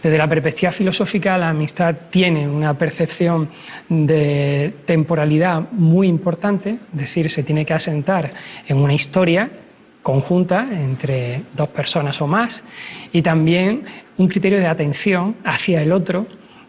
Desde la perspectiva filosófica, la amistad tiene una percepción de temporalidad muy importante, es decir, se tiene que asentar en una historia conjunta entre dos personas o más, y también un criterio de atención hacia el otro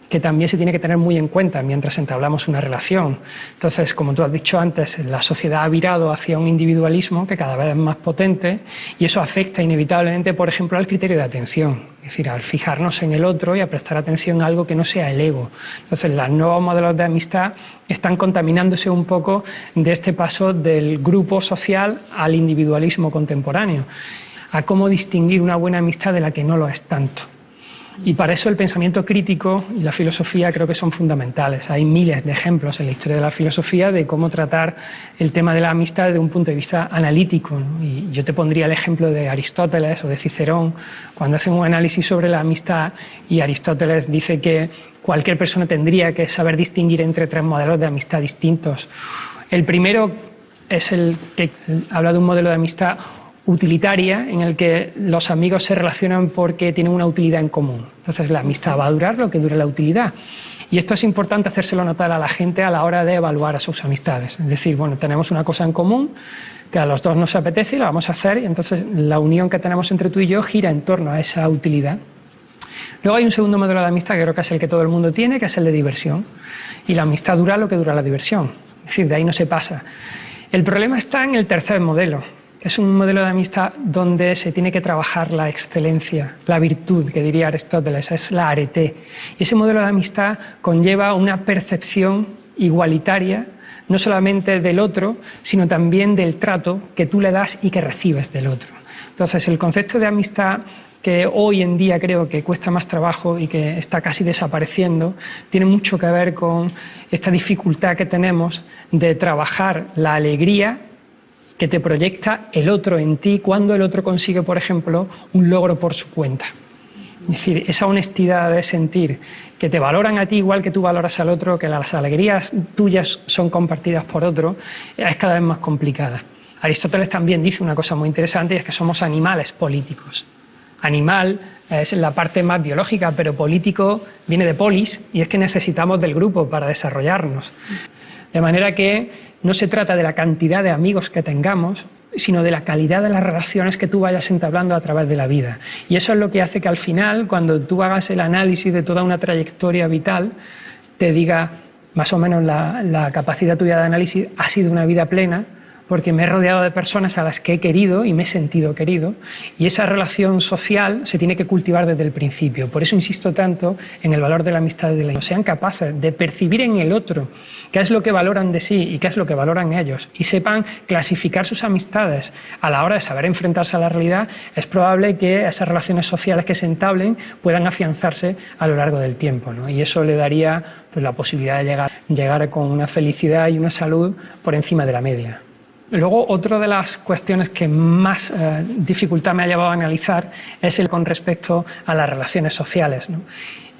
que también se tiene que tener muy en cuenta mientras entablamos una relación. Entonces, como tú has dicho antes, la sociedad ha virado hacia un individualismo que cada vez es más potente, y eso afecta inevitablemente, por ejemplo, al criterio de atención, es decir, al fijarnos en el otro y a prestar atención a algo que no sea el ego. Entonces, los nuevos modelos de amistad están contaminándose un poco de este paso del grupo social al individualismo contemporáneo, a cómo distinguir una buena amistad de la que no lo es tanto. Y para eso el pensamiento crítico y la filosofía creo que son fundamentales. Hay miles de ejemplos en la historia de la filosofía de cómo tratar el tema de la amistad desde un punto de vista analítico, ¿no? Y yo te pondría el ejemplo de Aristóteles o de Cicerón, cuando hacen un análisis sobre la amistad, y Aristóteles dice que cualquier persona tendría que saber distinguir entre tres modelos de amistad distintos. El primero es el que habla de un modelo de amistad utilitaria, en el que los amigos se relacionan porque tienen una utilidad en común. Entonces la amistad va a durar lo que dure la utilidad. Y esto es importante hacérselo notar a la gente a la hora de evaluar a sus amistades. Es decir, bueno, tenemos una cosa en común que a los dos nos apetece y la vamos a hacer, y entonces la unión que tenemos entre tú y yo gira en torno a esa utilidad. Luego hay un segundo modelo de amistad que creo que es el que todo el mundo tiene, que es el de diversión. Y la amistad dura lo que dura la diversión. Es decir, de ahí no se pasa. El problema está en el tercer modelo. Es un modelo de amistad donde se tiene que trabajar la excelencia, la virtud, que diría Aristóteles, es la arete. Y ese modelo de amistad conlleva una percepción igualitaria, no solamente del otro, sino también del trato que tú le das y que recibes del otro. Entonces, el concepto de amistad, que hoy en día creo que cuesta más trabajo y que está casi desapareciendo, tiene mucho que ver con esta dificultad que tenemos de trabajar la alegría que te proyecta el otro en ti cuando el otro consigue, por ejemplo, un logro por su cuenta. Es decir, esa honestidad de sentir que te valoran a ti igual que tú valoras al otro, que las alegrías tuyas son compartidas por otro, es cada vez más complicada. Aristóteles también dice una cosa muy interesante, y es que somos animales políticos. Animal es la parte más biológica, pero político viene de polis, y es que necesitamos del grupo para desarrollarnos. De manera que no se trata de la cantidad de amigos que tengamos, sino de la calidad de las relaciones que tú vayas entablando a través de la vida. Y eso es lo que hace que al final, cuando tú hagas el análisis de toda una trayectoria vital, te diga más o menos la capacidad tuya de análisis ha sido una vida plena, porque me he rodeado de personas a las que he querido y me he sentido querido, y esa relación social se tiene que cultivar desde el principio. Por eso insisto tanto en el valor de la amistad, de la sean capaces de percibir en el otro qué es lo que valoran de sí y qué es lo que valoran ellos, y sepan clasificar sus amistades a la hora de saber enfrentarse a la realidad. Es probable que esas relaciones sociales que se entablen puedan afianzarse a lo largo del tiempo, ¿no? Y eso le daría pues, la posibilidad de llegar con una felicidad y una salud por encima de la media. Luego, otra de las cuestiones que más dificultad me ha llevado a analizar es el con respecto a las relaciones sociales, ¿no?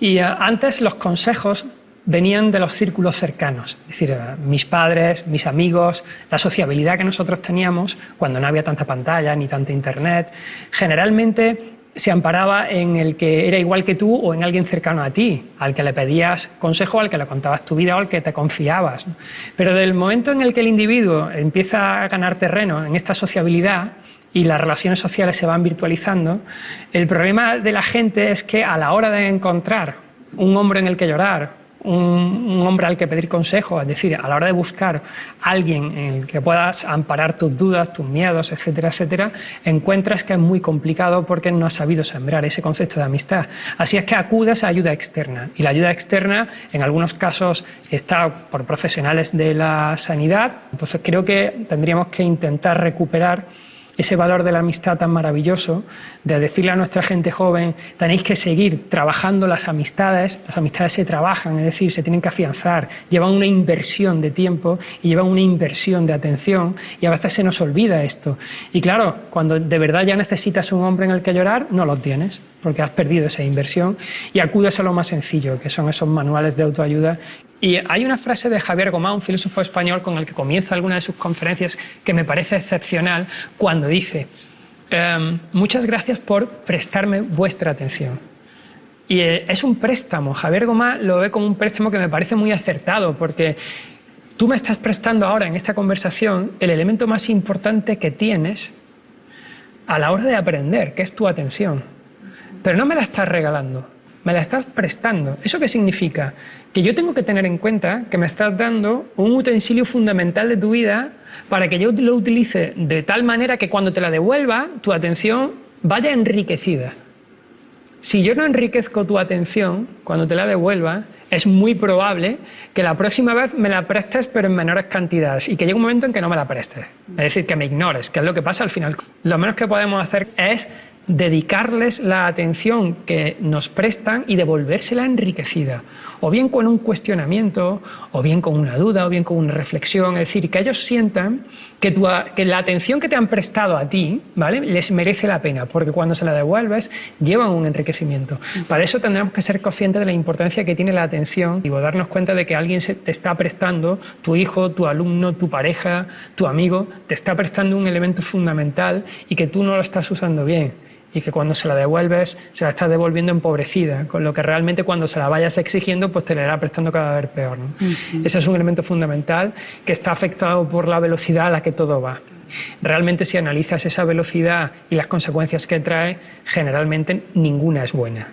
Y antes los consejos venían de los círculos cercanos, es decir, mis padres, mis amigos, la sociabilidad que nosotros teníamos cuando no había tanta pantalla ni tanta internet, generalmente se amparaba en el que era igual que tú o en alguien cercano a ti, al que le pedías consejo, al que le contabas tu vida o al que te confiabas, ¿no? Pero del momento en el que el individuo empieza a ganar terreno en esta sociabilidad y las relaciones sociales se van virtualizando, el problema de la gente es que a la hora de encontrar un hombro en el que llorar, un hombre al que pedir consejo, es decir, a la hora de buscar a alguien en el que puedas amparar tus dudas, tus miedos, etcétera, etcétera, encuentras que es muy complicado porque no has sabido sembrar ese concepto de amistad. Así es que acudes a ayuda externa, y la ayuda externa en algunos casos está por profesionales de la sanidad. Entonces creo que tendríamos que intentar recuperar ese valor de la amistad tan maravilloso, de decirle a nuestra gente joven, tenéis que seguir trabajando las amistades se trabajan, es decir, se tienen que afianzar, llevan una inversión de tiempo y llevan una inversión de atención, y a veces se nos olvida esto. Y claro, cuando de verdad ya necesitas un hombre en el que llorar, no lo tienes, porque has perdido esa inversión, y acudes a lo más sencillo, que son esos manuales de autoayuda. Y hay una frase de Javier Gomá, un filósofo español con el que comienza alguna de sus conferencias, que me parece excepcional, cuando dice: muchas gracias por prestarme vuestra atención. Y es un préstamo. Javier Gomá lo ve como un préstamo que me parece muy acertado, porque tú me estás prestando ahora en esta conversación el elemento más importante que tienes a la hora de aprender, que es tu atención. Pero no me la estás regalando, me la estás prestando. ¿Eso qué significa? Que yo tengo que tener en cuenta que me estás dando un utensilio fundamental de tu vida para que yo lo utilice de tal manera que cuando te la devuelva, tu atención vaya enriquecida. Si yo no enriquezco tu atención cuando te la devuelva, es muy probable que la próxima vez me la prestes pero en menores cantidades y que llegue un momento en que no me la prestes. Es decir, que me ignores, que es lo que pasa al final. Lo menos que podemos hacer es dedicarles la atención que nos prestan y devolvérsela enriquecida, o bien con un cuestionamiento, o bien con una duda, o bien con una reflexión. Es decir, que ellos sientan que la atención que te han prestado a ti, ¿vale?, les merece la pena, porque cuando se la devuelves llevan un enriquecimiento. Para eso tendremos que ser conscientes de la importancia que tiene la atención y darnos cuenta de que alguien te está prestando, tu hijo, tu alumno, tu pareja, tu amigo, te está prestando un elemento fundamental y que tú no lo estás usando bien. Y que cuando se la devuelves, se la estás devolviendo empobrecida, con lo que realmente cuando se la vayas exigiendo, pues te la irá prestando cada vez peor, ¿no? Ese es un elemento fundamental que está afectado por la velocidad a la que todo va. Realmente, si analizas esa velocidad y las consecuencias que trae, generalmente ninguna es buena.